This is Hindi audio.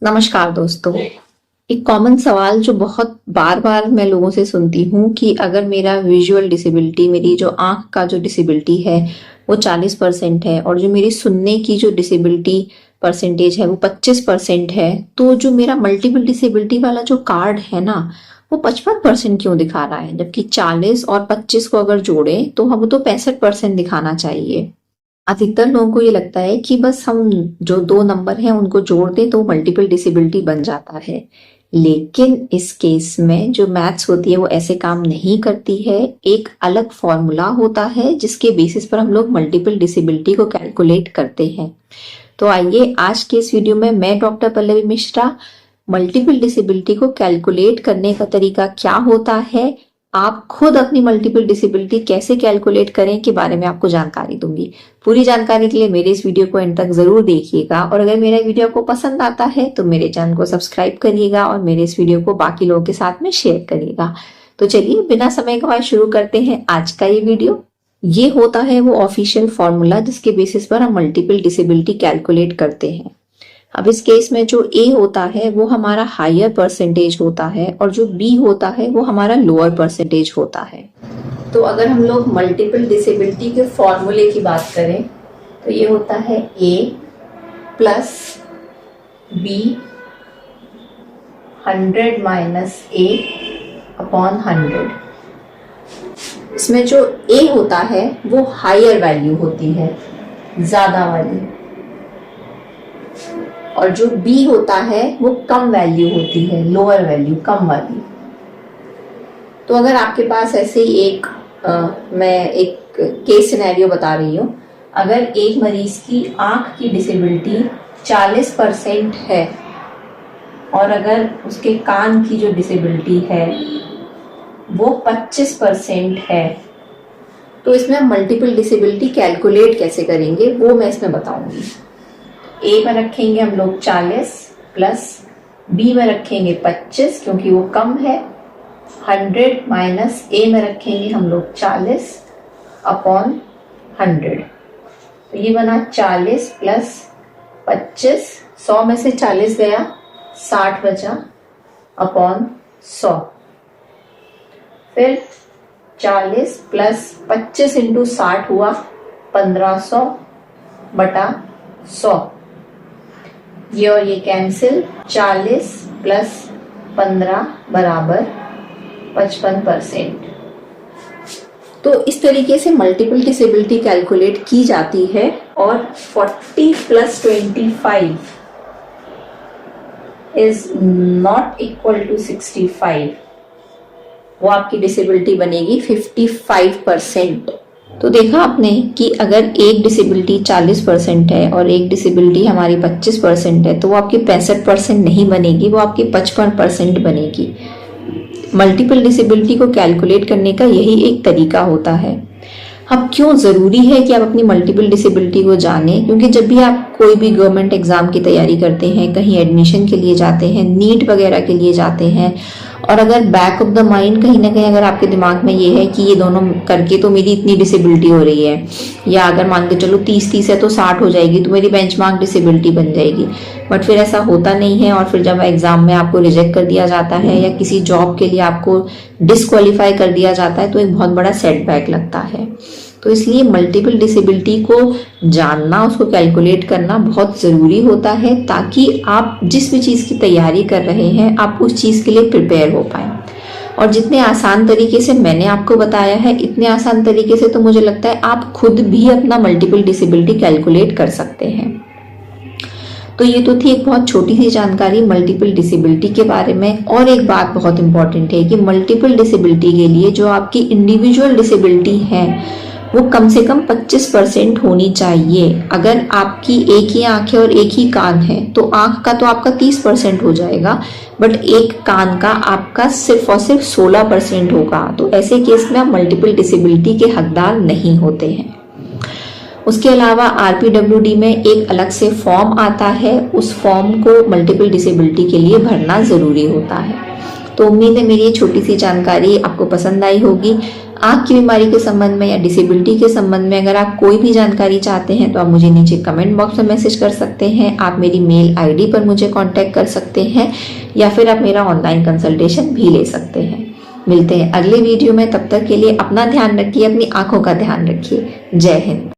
नमस्कार दोस्तों। एक कॉमन सवाल जो बहुत बार बार मैं लोगों से सुनती हूँ कि अगर मेरा विजुअल डिसेबिलिटी, मेरी जो आंख का जो डिसेबिलिटी है वो 40% है और जो मेरी सुनने की जो डिसेबिलिटी परसेंटेज है वो 25% है, तो जो मेरा मल्टीपल डिसेबिलिटी वाला जो कार्ड है ना वो 55% क्यों दिखा रहा है, जबकि 40 और 25 को अगर जोड़े तो हम तो 65% दिखाना चाहिए। अधिकतर लोगों को ये लगता है कि बस हम जो दो नंबर हैं उनको जोड़ दें तो मल्टीपल डिसेबिलिटी बन जाता है, लेकिन इस केस में जो मैथ्स होती है वो ऐसे काम नहीं करती है। एक अलग फॉर्मूला होता है जिसके बेसिस पर हम लोग मल्टीपल डिसेबिलिटी को कैलकुलेट करते हैं। तो आइए आज के इस वीडियो में मैं doctor Pallavi Mishra multiple disability को कैलकुलेट करने का तरीका क्या होता है, आप खुद अपनी मल्टीपल डिसेबिलिटी कैसे कैलकुलेट करें के बारे में आपको जानकारी दूंगी। पूरी जानकारी के लिए मेरे इस वीडियो को एंड तक जरूर देखिएगा और अगर मेरा वीडियो आपको पसंद आता है तो मेरे चैनल को सब्सक्राइब करिएगा और मेरे इस वीडियो को बाकी लोगों के साथ में शेयर करिएगा। तो चलिए बिना समय गवाए शुरू करते हैं आज का ये वीडियो। ये होता है वो ऑफिशियल फॉर्मूला जिसके बेसिस पर हम मल्टीपल डिसेबिलिटी कैलकुलेट करते हैं। अब इस केस में जो A होता है वो हमारा हायर परसेंटेज होता है और जो B होता है वो हमारा लोअर परसेंटेज होता है। तो अगर हम लोग मल्टीपल डिसेबिलिटी के फॉर्मूले की बात करें तो ये होता है A plus B 100 minus A upon 100। इसमें जो A होता है वो हायर वैल्यू होती है, ज्यादा वाली, और जो B होता है वो कम वैल्यू होती है, लोअर वैल्यू, कम वाली। तो अगर आपके पास ऐसे ही मैं एक केस सिनेरियो बता रही हूँ। अगर एक मरीज की आंख की डिसेबिलिटी 40% है और अगर उसके कान की जो डिसेबिलिटी है वो 25% है, तो इसमें हम मल्टीपल डिसेबिलिटी कैलकुलेट कैसे करेंगे वो मैं इसमें बताऊंगी। A में रखेंगे हम लोग 40 प्लस B में रखेंगे 25 क्योंकि वो कम है, 100 माइनस A में रखेंगे हम लोग 40 अपॉन 100। तो ये बना 40 प्लस 25, 100 में से 40 गया 60 बचा अपॉन 100। फिर 40 प्लस 25 इंटू 60 हुआ 1500 बटा 100। ये और ये कैंसिल, 40 प्लस 15 बराबर 55%। तो इस तरीके से मल्टीपल डिसेबिलिटी कैलकुलेट की जाती है। और 40 plus 25 is not equal to 65, वो आपकी डिसेबिलिटी बनेगी 55%। तो देखा आपने कि अगर एक डिसेबिलिटी 40% है और एक डिसेबिलिटी हमारी 25% है तो वो आपकी 65% नहीं बनेगी, वो आपकी 55% बनेगी। मल्टीपल डिसेबिलिटी को कैलकुलेट करने का यही एक तरीका होता है। अब क्यों ज़रूरी है कि आप अपनी मल्टीपल डिसेबिलिटी को जानें? क्योंकि जब भी आप कोई भी गवर्नमेंट एग्जाम की तैयारी करते हैं, कहीं एडमिशन के लिए जाते हैं, नीट वगैरह के लिए जाते हैं, और अगर बैक ऑफ द माइंड कहीं ना कहीं अगर आपके दिमाग में ये है कि ये दोनों करके तो मेरी इतनी डिसेबिलिटी हो रही है, या अगर मान के चलो 30 है तो 60 हो जाएगी तो मेरी बेंचमार्क डिसेबिलिटी बन जाएगी, बट फिर ऐसा होता नहीं है। और फिर जब एग्जाम में आपको रिजेक्ट कर दिया जाता है या किसी जॉब के लिए आपको डिस्क्वालीफाई कर दिया जाता है तो एक बहुत बड़ा सेटबैक लगता है। तो इसलिए मल्टीपल डिसेबिलिटी को जानना, उसको कैलकुलेट करना बहुत ज़रूरी होता है ताकि आप जिस भी चीज़ की तैयारी कर रहे हैं आप उस चीज़ के लिए प्रिपेयर हो पाएं। और जितने आसान तरीके से मैंने आपको बताया है, इतने आसान तरीके से तो मुझे लगता है आप खुद भी अपना मल्टीपल डिसेबिलिटी कैलकुलेट कर सकते हैं। तो ये तो थी एक बहुत छोटी सी जानकारी मल्टीपल डिसेबिलिटी के बारे में। और एक बात बहुत इंपॉर्टेंट है कि मल्टीपल डिसेबिलिटी के लिए जो आपकी इंडिविजुअल डिसेबिलिटी है वो कम से कम 25% होनी चाहिए। अगर आपकी एक ही आंख है और एक ही कान है तो आंख का तो आपका 30% हो जाएगा, बट एक कान का आपका सिर्फ और सिर्फ 16% होगा। तो ऐसे केस में आप मल्टीपल डिसेबिलिटी के हकदार नहीं होते हैं। उसके अलावा RPWD में एक अलग से फॉर्म आता है, उस फॉर्म को मल्टीपल डिसेबिलिटी के लिए भरना ज़रूरी होता है। तो उम्मीद है मेरी ये छोटी सी जानकारी आपको पसंद आई होगी। आँख की बीमारी के संबंध में या डिसेबिलिटी के संबंध में अगर आप कोई भी जानकारी चाहते हैं तो आप मुझे नीचे कमेंट बॉक्स में मैसेज कर सकते हैं। आप मेरी मेल आईडी पर मुझे कांटेक्ट कर सकते हैं या फिर आप मेरा ऑनलाइन कंसल्टेशन भी ले सकते हैं। मिलते हैं अगले वीडियो में, तब तक के लिए अपना ध्यान रखिए, अपनी आंखों का ध्यान रखिए। जय हिंद।